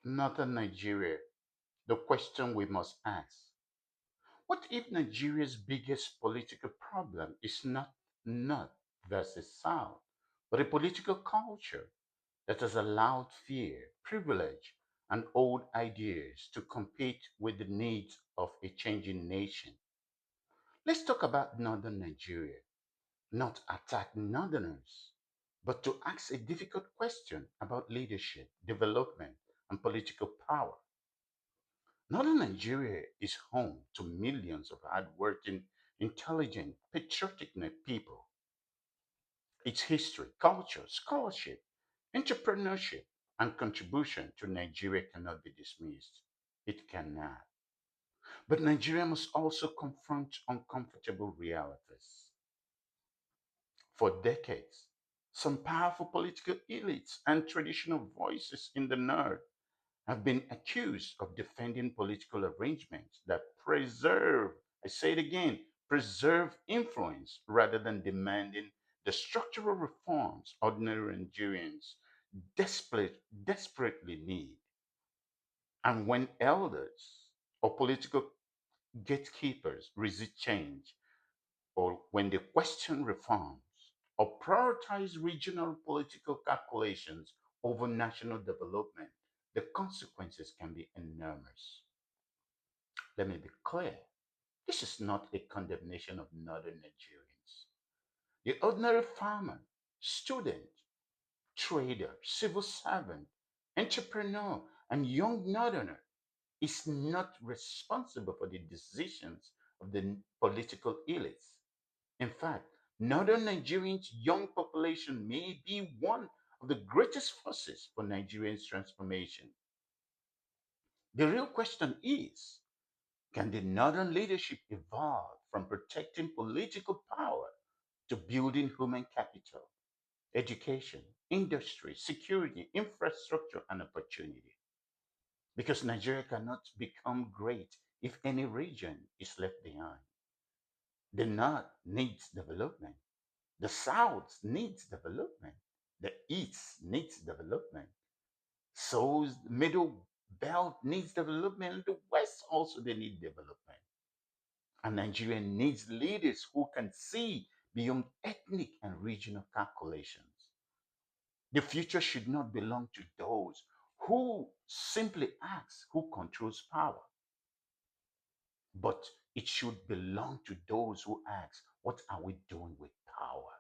Northern Nigeria, the question we must ask: what if Nigeria's biggest political problem is not North versus South, but a political culture that has allowed fear, privilege, and old ideas to compete with the needs of a changing nation? Let's talk about Northern Nigeria, not attack Northerners, but to ask a difficult question about leadership, development, and political power. Northern Nigeria is home to millions of hardworking, intelligent, patriotic people. Its history, culture, scholarship, entrepreneurship, and contribution to Nigeria cannot be dismissed. It cannot. But Nigeria must also confront uncomfortable realities. For decades, some powerful political elites and traditional voices in the North have been accused of defending political arrangements that preserve, I say it again, preserve influence rather than demanding the structural reforms ordinary Nigerians desperately need. And when elders or political gatekeepers resist change, or when they question reforms, or prioritize regional political calculations over national development, the consequences can be enormous. Let me be clear: this is not a condemnation of northern Nigerians. The ordinary farmer, student, trader, civil servant, entrepreneur, and young northerner is not responsible for the decisions of the political elites. In fact, northern Nigerians' young population may be one of the greatest forces for Nigeria's transformation. The real question is, can the northern leadership evolve from protecting political power to building human capital, education, industry, security, infrastructure, and opportunity? Because Nigeria cannot become great if any region is left behind. The North needs development. The South needs development. The East needs development. So the Middle Belt needs development. And the West also they need development. And Nigeria needs leaders who can see beyond ethnic and regional calculations. The future should not belong to those who simply ask who controls power, but it should belong to those who ask, what are we doing with power?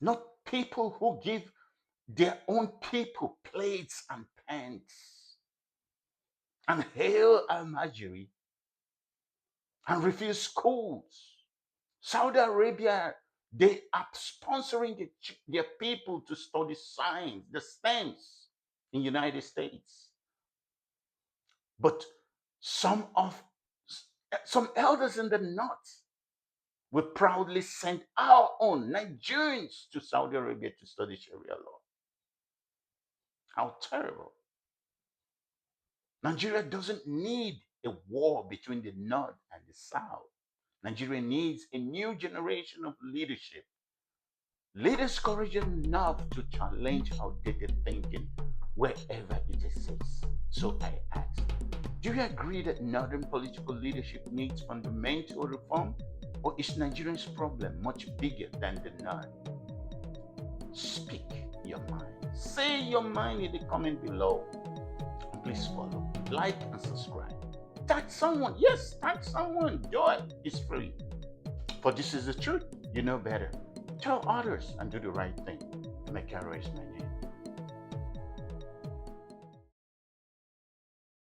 Not people who give their own people plates and pans and hail Al-Majiri and refuse schools. Saudi Arabia, they are sponsoring their people to study science, the STEMs in United States. But some of some elders in the north will proudly send our own Nigerians to Saudi Arabia to study Sharia law. How terrible. Nigeria doesn't need a war between the North and the South. Nigeria needs a new generation of leadership. Leaders courageous enough to challenge outdated thinking wherever it exists. So I ask, do you agree that Northern political leadership needs fundamental reform? Or is Nigeria's problem much bigger than the North? Speak your mind. Say your mind in the comment below. And please follow, like, and subscribe. Tag someone. Yes, tag someone. Do it. It's free. For this is the truth. You know better. Tell others and do the right thing. Mekaro is my name.